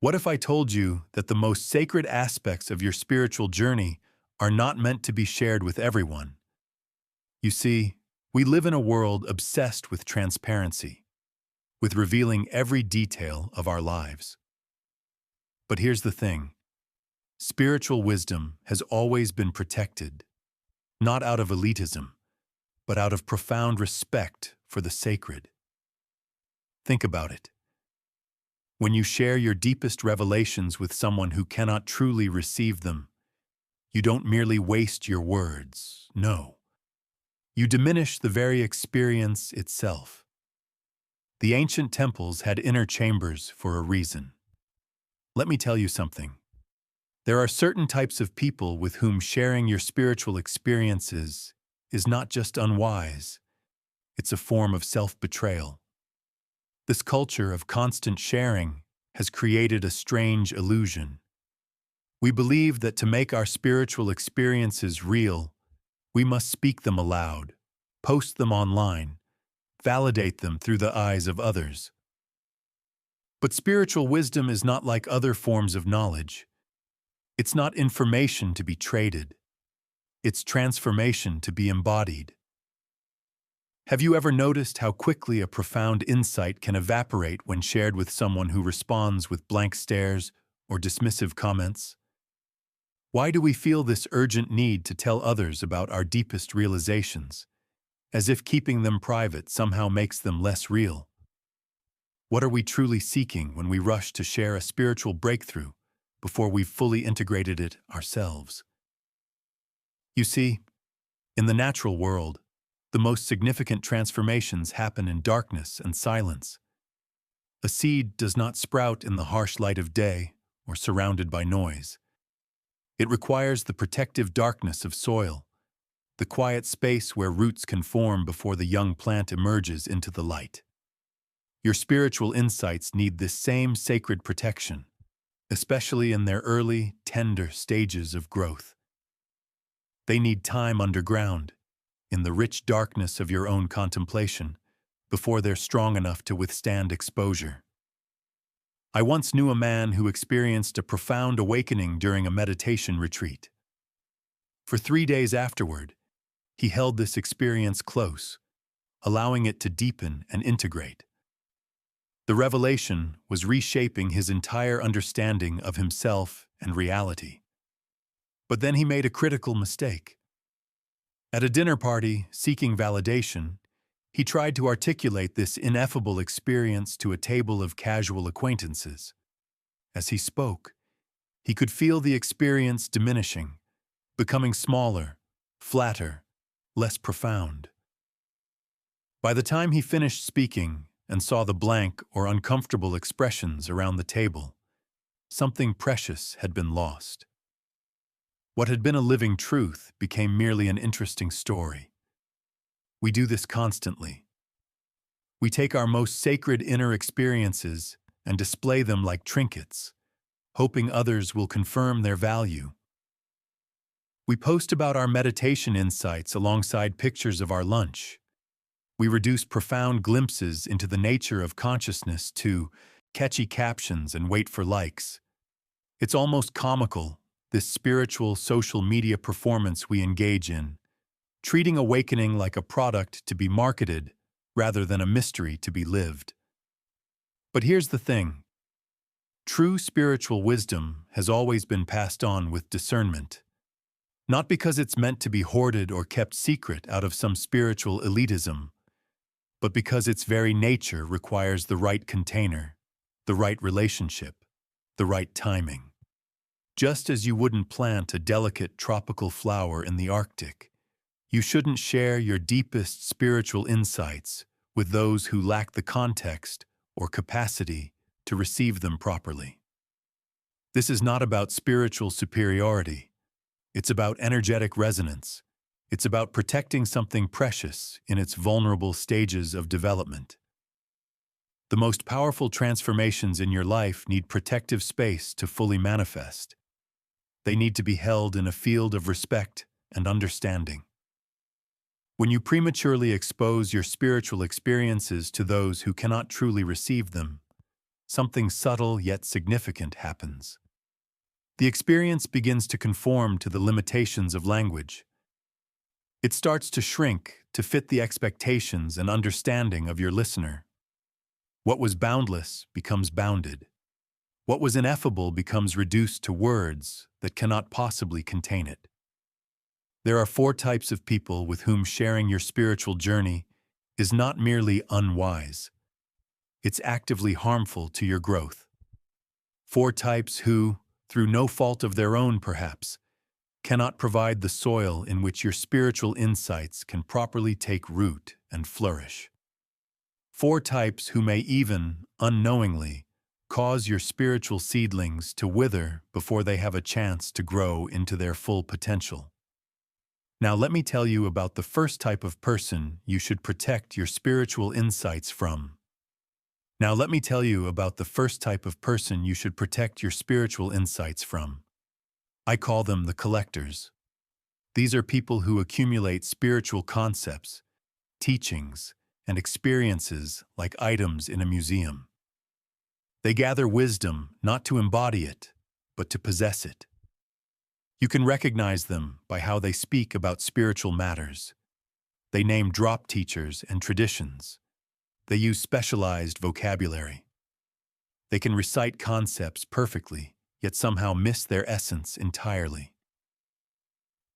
What if I told you that the most sacred aspects of your spiritual journey are not meant to be shared with everyone? You see, we live in a world obsessed with transparency, with revealing every detail of our lives. But here's the thing. Spiritual wisdom has always been protected, not out of elitism, but out of profound respect for the sacred. Think about it. When you share your deepest revelations with someone who cannot truly receive them, you don't merely waste your words, no. You diminish the very experience itself. The ancient temples had inner chambers for a reason. Let me tell you something. There are certain types of people with whom sharing your spiritual experiences is not just unwise, it's a form of self-betrayal. This culture of constant sharing has created a strange illusion. We believe that to make our spiritual experiences real, we must speak them aloud, post them online, validate them through the eyes of others. But spiritual wisdom is not like other forms of knowledge. It's not information to be traded. It's transformation to be embodied. Have you ever noticed how quickly a profound insight can evaporate when shared with someone who responds with blank stares or dismissive comments? Why do we feel this urgent need to tell others about our deepest realizations, as if keeping them private somehow makes them less real? What are we truly seeking when we rush to share a spiritual breakthrough before we've fully integrated it ourselves? You see, in the natural world, the most significant transformations happen in darkness and silence. A seed does not sprout in the harsh light of day or surrounded by noise. It requires the protective darkness of soil, the quiet space where roots can form before the young plant emerges into the light. Your spiritual insights need this same sacred protection, especially in their early, tender stages of growth. They need time underground, in the rich darkness of your own contemplation, before they're strong enough to withstand exposure. I once knew a man who experienced a profound awakening during a meditation retreat. For 3 days afterward, he held this experience close, allowing it to deepen and integrate. The revelation was reshaping his entire understanding of himself and reality. But then he made a critical mistake. At a dinner party, seeking validation, he tried to articulate this ineffable experience to a table of casual acquaintances. As he spoke, he could feel the experience diminishing, becoming smaller, flatter, less profound. By the time he finished speaking and saw the blank or uncomfortable expressions around the table, something precious had been lost. What had been a living truth became merely an interesting story. We do this constantly. We take our most sacred inner experiences and display them like trinkets, hoping others will confirm their value. We post about our meditation insights alongside pictures of our lunch. We reduce profound glimpses into the nature of consciousness to catchy captions and wait for likes. It's almost comical, this spiritual social media performance we engage in, treating awakening like a product to be marketed rather than a mystery to be lived. But here's the thing. True spiritual wisdom has always been passed on with discernment. Not because it's meant to be hoarded or kept secret out of some spiritual elitism, but because its very nature requires the right container, the right relationship, the right timing. Just as you wouldn't plant a delicate tropical flower in the Arctic, you shouldn't share your deepest spiritual insights with those who lack the context or capacity to receive them properly. This is not about spiritual superiority. It's about energetic resonance. It's about protecting something precious in its vulnerable stages of development. The most powerful transformations in your life need protective space to fully manifest. They need to be held in a field of respect and understanding. When you prematurely expose your spiritual experiences to those who cannot truly receive them, something subtle yet significant happens. The experience begins to conform to the limitations of language. It starts to shrink to fit the expectations and understanding of your listener. What was boundless becomes bounded. What was ineffable becomes reduced to words that cannot possibly contain it. There are 4 types of people with whom sharing your spiritual journey is not merely unwise. It's actively harmful to your growth. 4 types who, through no fault of their own perhaps, cannot provide the soil in which your spiritual insights can properly take root and flourish. 4 types who may even, unknowingly, cause your spiritual seedlings to wither before they have a chance to grow into their full potential. Now let me tell you about the first type of person you should protect your spiritual insights from. Now let me tell you about the first type of person you should protect your spiritual insights from. I call them the collectors. These are people who accumulate spiritual concepts, teachings, and experiences like items in a museum. They gather wisdom not to embody it, but to possess it. You can recognize them by how they speak about spiritual matters. They name drop teachers and traditions. They use specialized vocabulary. They can recite concepts perfectly, yet somehow miss their essence entirely.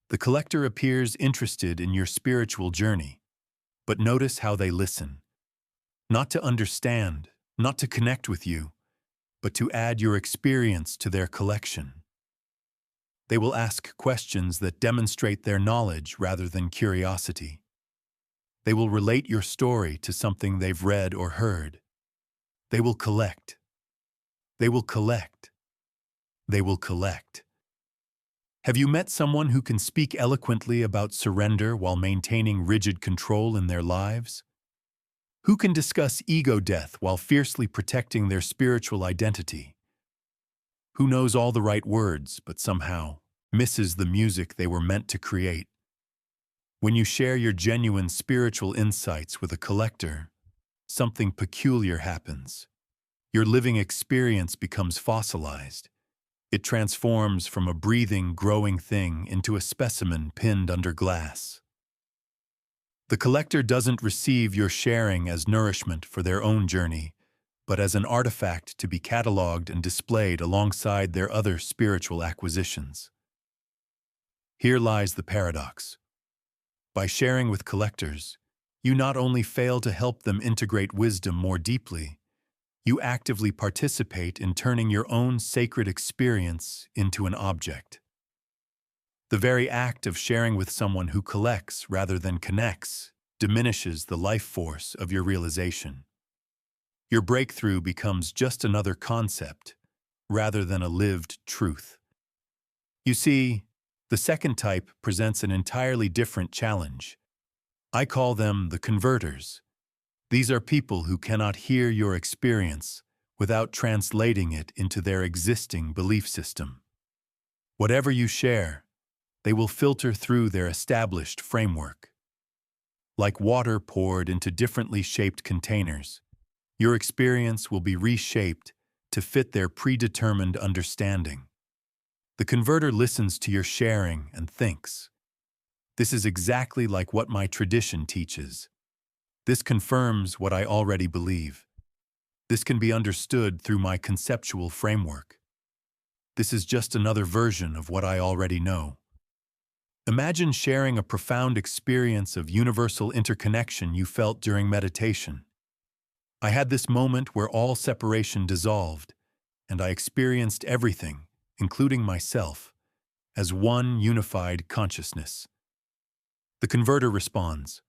The collector appears interested in your spiritual journey, but notice how they listen. Not to understand, not to connect with you, but to add your experience to their collection. They will ask questions that demonstrate their knowledge rather than curiosity. They will relate your story to something they've read or heard. They will collect. They will collect. They will collect. Have you met someone who can speak eloquently about surrender while maintaining rigid control in their lives? Who can discuss ego death while fiercely protecting their spiritual identity? Who knows all the right words but somehow misses the music they were meant to create? When you share your genuine spiritual insights with a collector, something peculiar happens. Your living experience becomes fossilized. It transforms from a breathing, growing thing into a specimen pinned under glass. The collector doesn't receive your sharing as nourishment for their own journey, but as an artifact to be cataloged and displayed alongside their other spiritual acquisitions. Here lies the paradox. By sharing with collectors, you not only fail to help them integrate wisdom more deeply, you actively participate in turning your own sacred experience into an object. The very act of sharing with someone who collects rather than connects diminishes the life force of your realization. Your breakthrough becomes just another concept rather than a lived truth. You see, the second type presents an entirely different challenge. I call them the converters. These are people who cannot hear your experience without translating it into their existing belief system. Whatever you share, they will filter through their established framework. Like water poured into differently shaped containers, your experience will be reshaped to fit their predetermined understanding. The converter listens to your sharing and thinks, "This is exactly like what my tradition teaches. This confirms what I already believe. This can be understood through my conceptual framework. This is just another version of what I already know." Imagine sharing a profound experience of universal interconnection you felt during meditation. I had this moment where all separation dissolved, and I experienced everything, including myself, as one unified consciousness. The converter responds,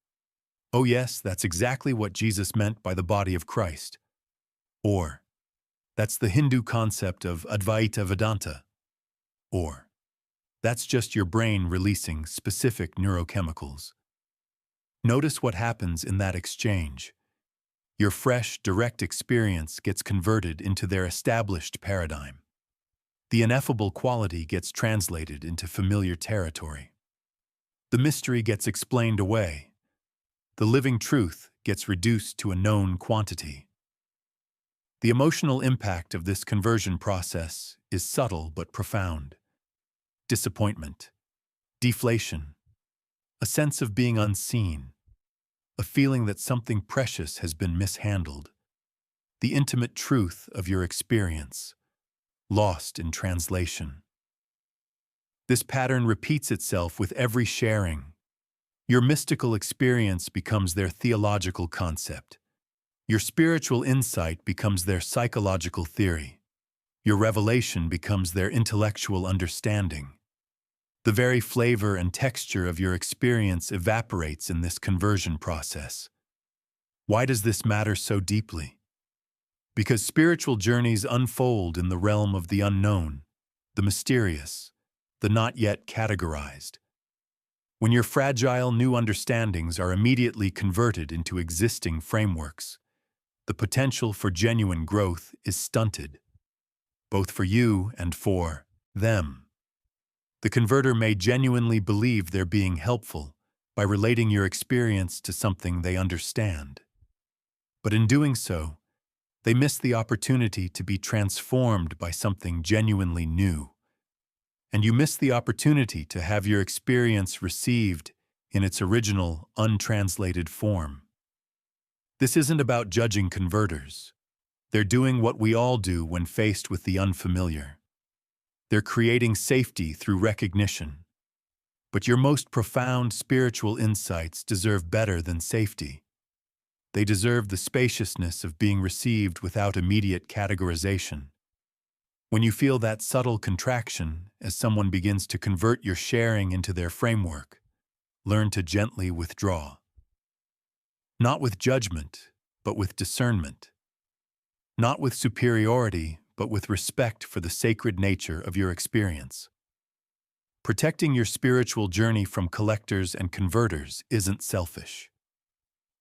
"Oh yes, that's exactly what Jesus meant by the body of Christ." Or, "That's the Hindu concept of Advaita Vedanta." Or, "That's just your brain releasing specific neurochemicals." Notice what happens in that exchange. Your fresh, direct experience gets converted into their established paradigm. The ineffable quality gets translated into familiar territory. The mystery gets explained away. The living truth gets reduced to a known quantity. The emotional impact of this conversion process is subtle but profound. Disappointment, deflation, a sense of being unseen, a feeling that something precious has been mishandled, the intimate truth of your experience, lost in translation. This pattern repeats itself with every sharing. Your mystical experience becomes their theological concept. Your spiritual insight becomes their psychological theory. Your revelation becomes their intellectual understanding. The very flavor and texture of your experience evaporates in this conversion process. Why does this matter so deeply? Because spiritual journeys unfold in the realm of the unknown, the mysterious, the not yet categorized. When your fragile new understandings are immediately converted into existing frameworks, the potential for genuine growth is stunted, both for you and for them. The converter may genuinely believe they're being helpful by relating your experience to something they understand. But in doing so, they miss the opportunity to be transformed by something genuinely new. And you miss the opportunity to have your experience received in its original, untranslated form. This isn't about judging converters. They're doing what we all do when faced with the unfamiliar. They're creating safety through recognition. But your most profound spiritual insights deserve better than safety. They deserve the spaciousness of being received without immediate categorization. When you feel that subtle contraction as someone begins to convert your sharing into their framework, learn to gently withdraw. Not with judgment, but with discernment. Not with superiority, but with respect for the sacred nature of your experience. Protecting your spiritual journey from collectors and converters isn't selfish.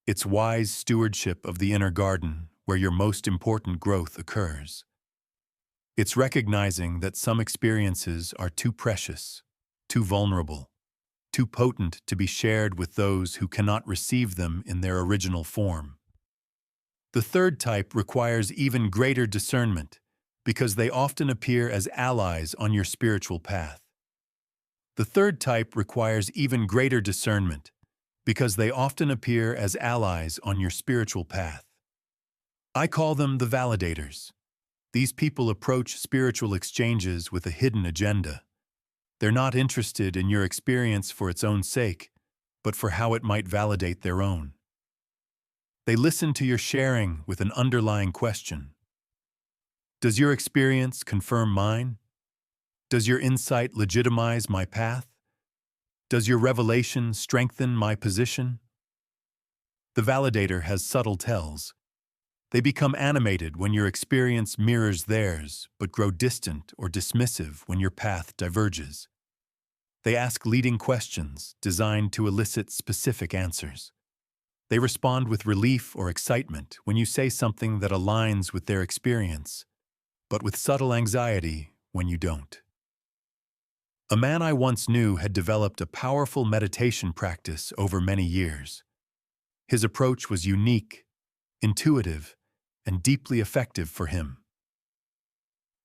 It's wise stewardship of the inner garden where your most important growth occurs. It's recognizing that some experiences are too precious, too vulnerable, too potent to be shared with those who cannot receive them in their original form. The third type requires even greater discernment because they often appear as allies on your spiritual path. The third type requires even greater discernment because they often appear as allies on your spiritual path. I call them the validators. These people approach spiritual exchanges with a hidden agenda. They're not interested in your experience for its own sake, but for how it might validate their own. They listen to your sharing with an underlying question. Does your experience confirm mine? Does your insight legitimize my path? Does your revelation strengthen my position? The validator has subtle tells. They become animated when your experience mirrors theirs, but grow distant or dismissive when your path diverges. They ask leading questions designed to elicit specific answers. They respond with relief or excitement when you say something that aligns with their experience, but with subtle anxiety when you don't. A man I once knew had developed a powerful meditation practice over many years. His approach was unique, intuitive, and deeply effective for him.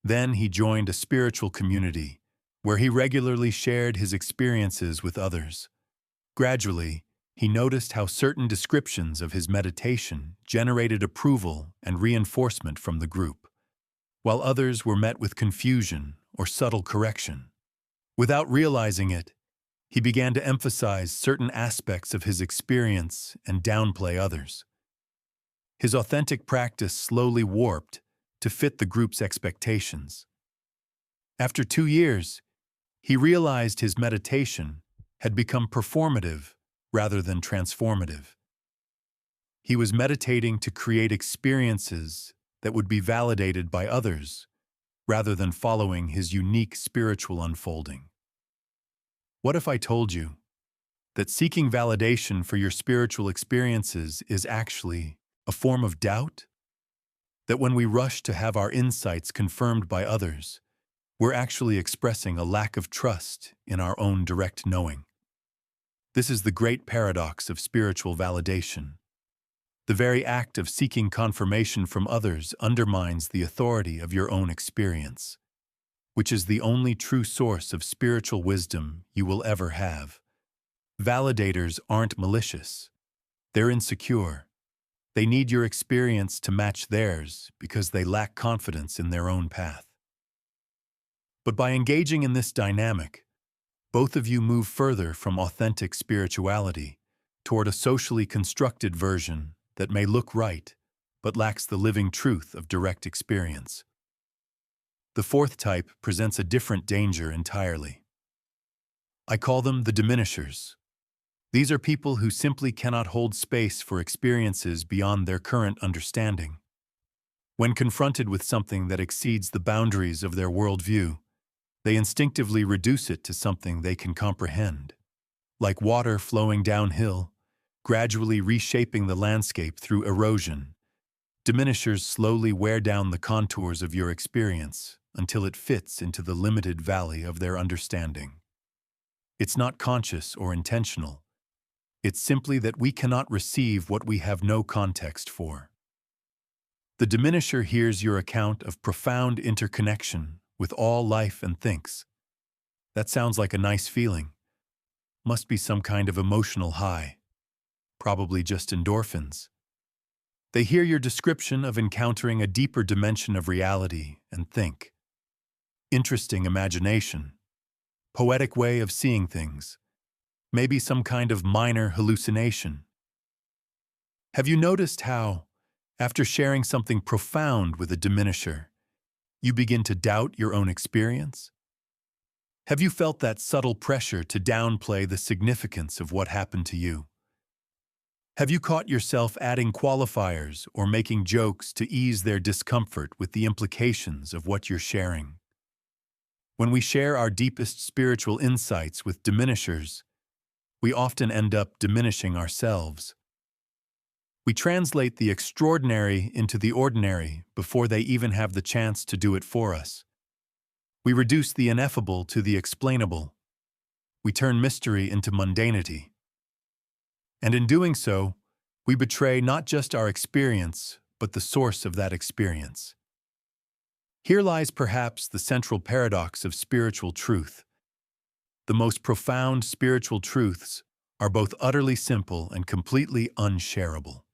Then he joined a spiritual community where he regularly shared his experiences with others. Gradually, he noticed how certain descriptions of his meditation generated approval and reinforcement from the group, while others were met with confusion or subtle correction. Without realizing it, he began to emphasize certain aspects of his experience and downplay others. His authentic practice slowly warped to fit the group's expectations. After 2 years, he realized his meditation had become performative rather than transformative. He was meditating to create experiences that would be validated by others rather than following his unique spiritual unfolding. What if I told you that seeking validation for your spiritual experiences is actually a form of doubt? That when we rush to have our insights confirmed by others, we're actually expressing a lack of trust in our own direct knowing. This is the great paradox of spiritual validation. The very act of seeking confirmation from others undermines the authority of your own experience, which is the only true source of spiritual wisdom you will ever have. Validators aren't malicious. They're insecure. They need your experience to match theirs because they lack confidence in their own path. But by engaging in this dynamic, both of you move further from authentic spirituality toward a socially constructed version that may look right, but lacks the living truth of direct experience. The fourth type presents a different danger entirely. I call them the diminishers. These are people who simply cannot hold space for experiences beyond their current understanding. When confronted with something that exceeds the boundaries of their worldview, they instinctively reduce it to something they can comprehend. Like water flowing downhill, gradually reshaping the landscape through erosion, diminishers slowly wear down the contours of your experience until it fits into the limited valley of their understanding. It's not conscious or intentional. It's simply that we cannot receive what we have no context for. The diminisher hears your account of profound interconnection with all life and thinks, "That sounds like a nice feeling. Must be some kind of emotional high. Probably just endorphins." They hear your description of encountering a deeper dimension of reality and think, "Interesting imagination. Poetic way of seeing things. Maybe some kind of minor hallucination." Have you noticed how, after sharing something profound with a diminisher, you begin to doubt your own experience? Have you felt that subtle pressure to downplay the significance of what happened to you? Have you caught yourself adding qualifiers or making jokes to ease their discomfort with the implications of what you're sharing? When we share our deepest spiritual insights with diminishers, we often end up diminishing ourselves. We translate the extraordinary into the ordinary before they even have the chance to do it for us. We reduce the ineffable to the explainable. We turn mystery into mundanity. And in doing so, we betray not just our experience, but the source of that experience. Here lies perhaps the central paradox of spiritual truth. The most profound spiritual truths are both utterly simple and completely unshareable.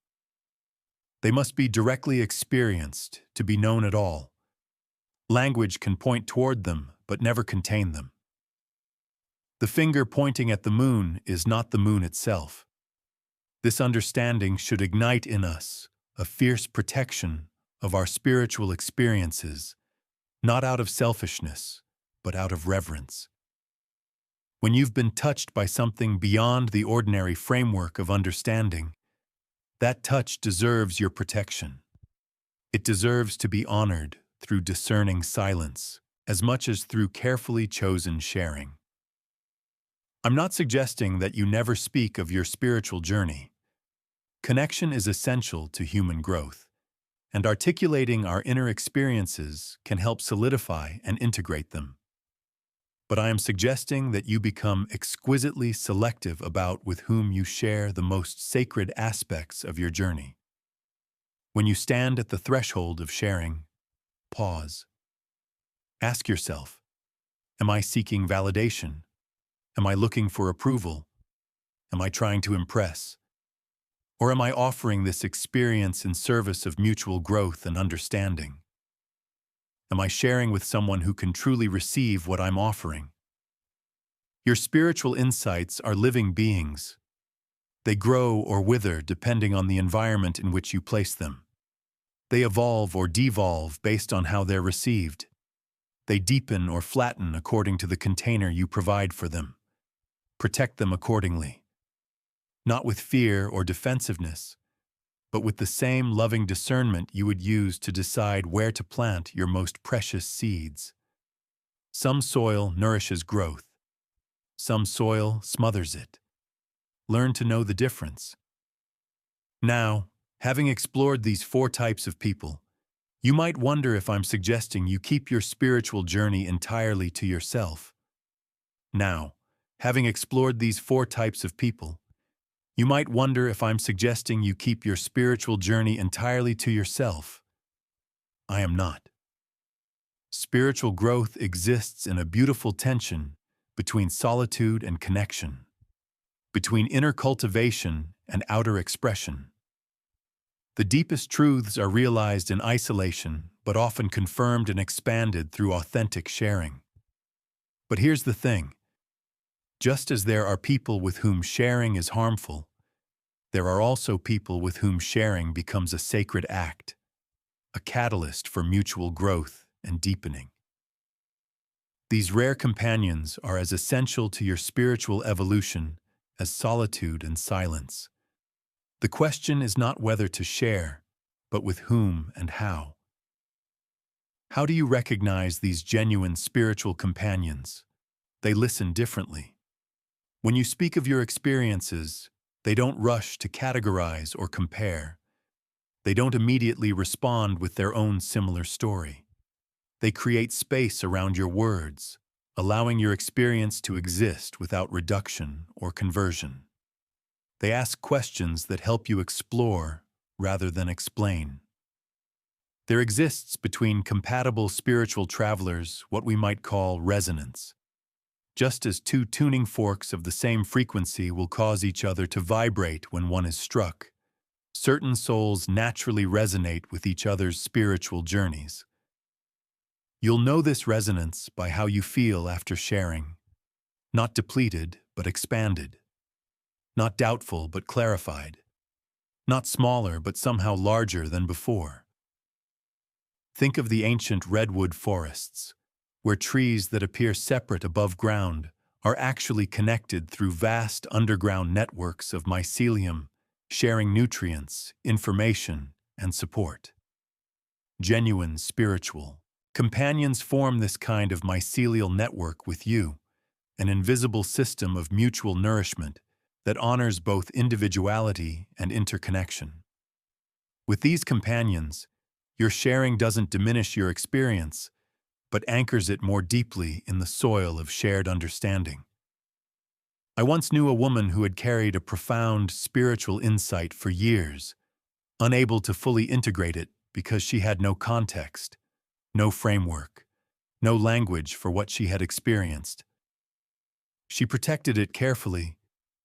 They must be directly experienced to be known at all. Language can point toward them, but never contain them. The finger pointing at the moon is not the moon itself. This understanding should ignite in us a fierce protection of our spiritual experiences, not out of selfishness, but out of reverence. When you've been touched by something beyond the ordinary framework of understanding, that touch deserves your protection. It deserves to be honored through discerning silence, as much as through carefully chosen sharing. I'm not suggesting that you never speak of your spiritual journey. Connection is essential to human growth, and articulating our inner experiences can help solidify and integrate them. But I am suggesting that you become exquisitely selective about with whom you share the most sacred aspects of your journey. When you stand at the threshold of sharing, pause. Ask yourself, am I seeking validation? Am I looking for approval? Am I trying to impress? Or am I offering this experience in service of mutual growth and understanding? Am I sharing with someone who can truly receive what I'm offering? Your spiritual insights are living beings. They grow or wither depending on the environment in which you place them. They evolve or devolve based on how they're received. They deepen or flatten according to the container you provide for them. Protect them accordingly. Not with fear or defensiveness, but with the same loving discernment you would use to decide where to plant your most precious seeds. Some soil nourishes growth. Some soil smothers it. Learn to know the difference. Now, having explored these 4 types of people, you might wonder if I'm suggesting you keep your spiritual journey entirely to yourself. Now, having explored these 4 types of people, You might wonder if I'm suggesting you keep your spiritual journey entirely to yourself. I am not. Spiritual growth exists in a beautiful tension between solitude and connection, between inner cultivation and outer expression. The deepest truths are realized in isolation, but often confirmed and expanded through authentic sharing. But here's the thing. Just as there are people with whom sharing is harmful, there are also people with whom sharing becomes a sacred act, a catalyst for mutual growth and deepening. These rare companions are as essential to your spiritual evolution as solitude and silence. The question is not whether to share, but with whom and how. How do you recognize these genuine spiritual companions? They listen differently. When you speak of your experiences, they don't rush to categorize or compare. They don't immediately respond with their own similar story. They create space around your words, allowing your experience to exist without reduction or conversion. They ask questions that help you explore rather than explain. There exists between compatible spiritual travelers what we might call resonance. Just as two tuning forks of the same frequency will cause each other to vibrate when one is struck, certain souls naturally resonate with each other's spiritual journeys. You'll know this resonance by how you feel after sharing. Not depleted, but expanded. Not doubtful, but clarified. Not smaller, but somehow larger than before. Think of the ancient redwood forests, where trees that appear separate above ground are actually connected through vast underground networks of mycelium, sharing nutrients, information, and support. Genuine spiritual companions form this kind of mycelial network with you, an invisible system of mutual nourishment that honors both individuality and interconnection. With these companions, your sharing doesn't diminish your experience, but anchors it more deeply in the soil of shared understanding. I once knew a woman who had carried a profound spiritual insight for years, unable to fully integrate it because she had no context, no framework, no language for what she had experienced. She protected it carefully,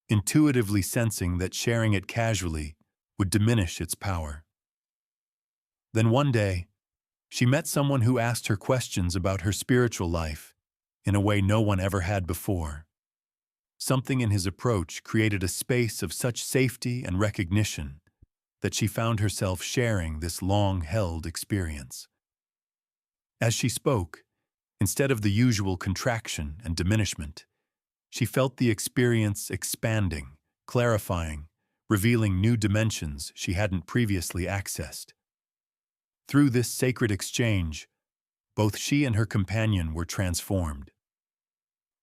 intuitively sensing that sharing it casually would diminish its power. Then one day, she met someone who asked her questions about her spiritual life in a way no one ever had before. Something in his approach created a space of such safety and recognition that she found herself sharing this long-held experience. As she spoke, instead of the usual contraction and diminishment, she felt the experience expanding, clarifying, revealing new dimensions she hadn't previously accessed. Through this sacred exchange, both she and her companion were transformed.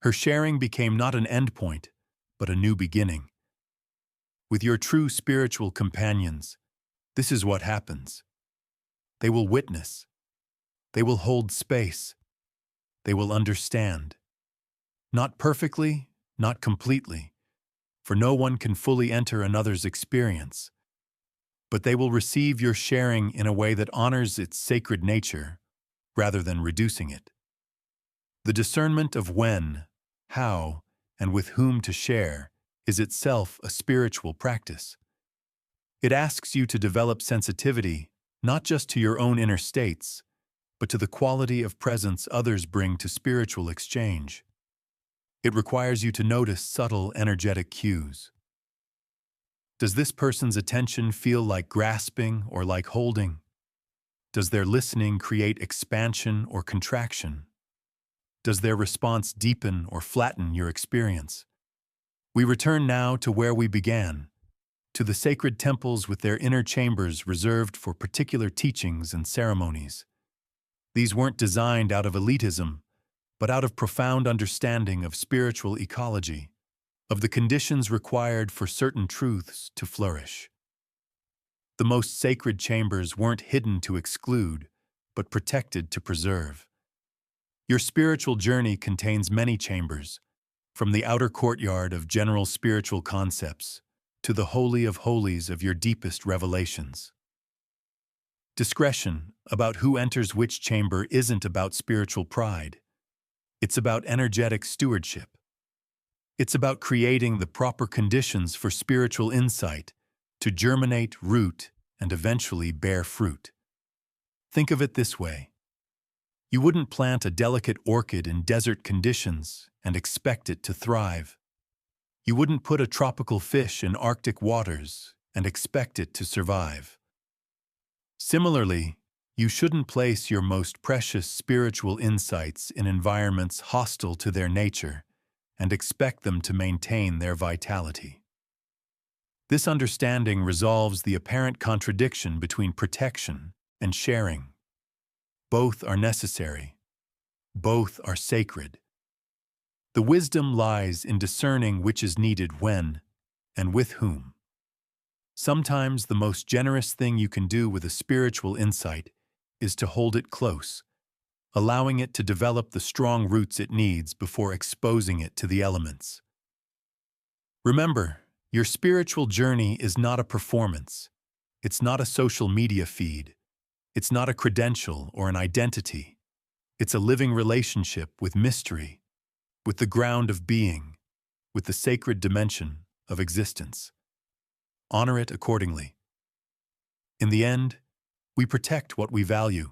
Her sharing became not an endpoint, but a new beginning. With your true spiritual companions, this is what happens. They will witness. They will hold space. They will understand. Not perfectly, not completely, for no one can fully enter another's experience. But they will receive your sharing in a way that honors its sacred nature, rather than reducing it. The discernment of when, how, and with whom to share is itself a spiritual practice. It asks you to develop sensitivity, not just to your own inner states, but to the quality of presence others bring to spiritual exchange. It requires you to notice subtle energetic cues. Does this person's attention feel like grasping or like holding? Does their listening create expansion or contraction? Does their response deepen or flatten your experience? We return now to where we began, to the sacred temples with their inner chambers reserved for particular teachings and ceremonies. These weren't designed out of elitism, but out of profound understanding of spiritual ecology, of the conditions required for certain truths to flourish. The most sacred chambers weren't hidden to exclude, but protected to preserve. Your spiritual journey contains many chambers, from the outer courtyard of general spiritual concepts to the holy of holies of your deepest revelations. Discretion about who enters which chamber isn't about spiritual pride. It's about energetic stewardship. It's about creating the proper conditions for spiritual insight to germinate, root, and eventually bear fruit. Think of it this way. You wouldn't plant a delicate orchid in desert conditions and expect it to thrive. You wouldn't put a tropical fish in Arctic waters and expect it to survive. Similarly, you shouldn't place your most precious spiritual insights in environments hostile to their nature and expect them to maintain their vitality. This understanding resolves the apparent contradiction between protection and sharing. Both are necessary. Both are sacred. The wisdom lies in discerning which is needed when and with whom. Sometimes the most generous thing you can do with a spiritual insight is to hold it close, allowing it to develop the strong roots it needs before exposing it to the elements. Remember, your spiritual journey is not a performance. It's not a social media feed. It's not a credential or an identity. It's a living relationship with mystery, with the ground of being, with the sacred dimension of existence. Honor it accordingly. In the end, we protect what we value.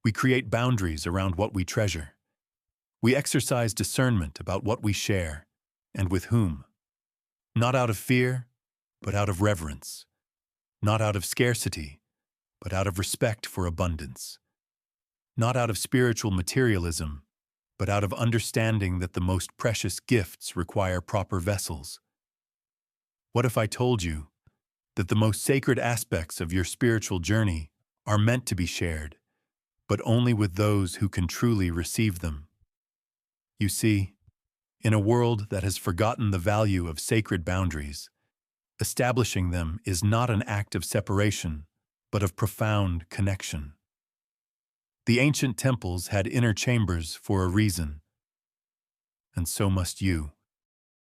We create boundaries around what we treasure. We exercise discernment about what we share and with whom. Not out of fear, but out of reverence. Not out of scarcity, but out of respect for abundance. Not out of spiritual materialism, but out of understanding that the most precious gifts require proper vessels. What if I told you that the most sacred aspects of your spiritual journey are meant to be shared, but only with those who can truly receive them? You see, in a world that has forgotten the value of sacred boundaries, establishing them is not an act of separation, but of profound connection. The ancient temples had inner chambers for a reason, and so must you.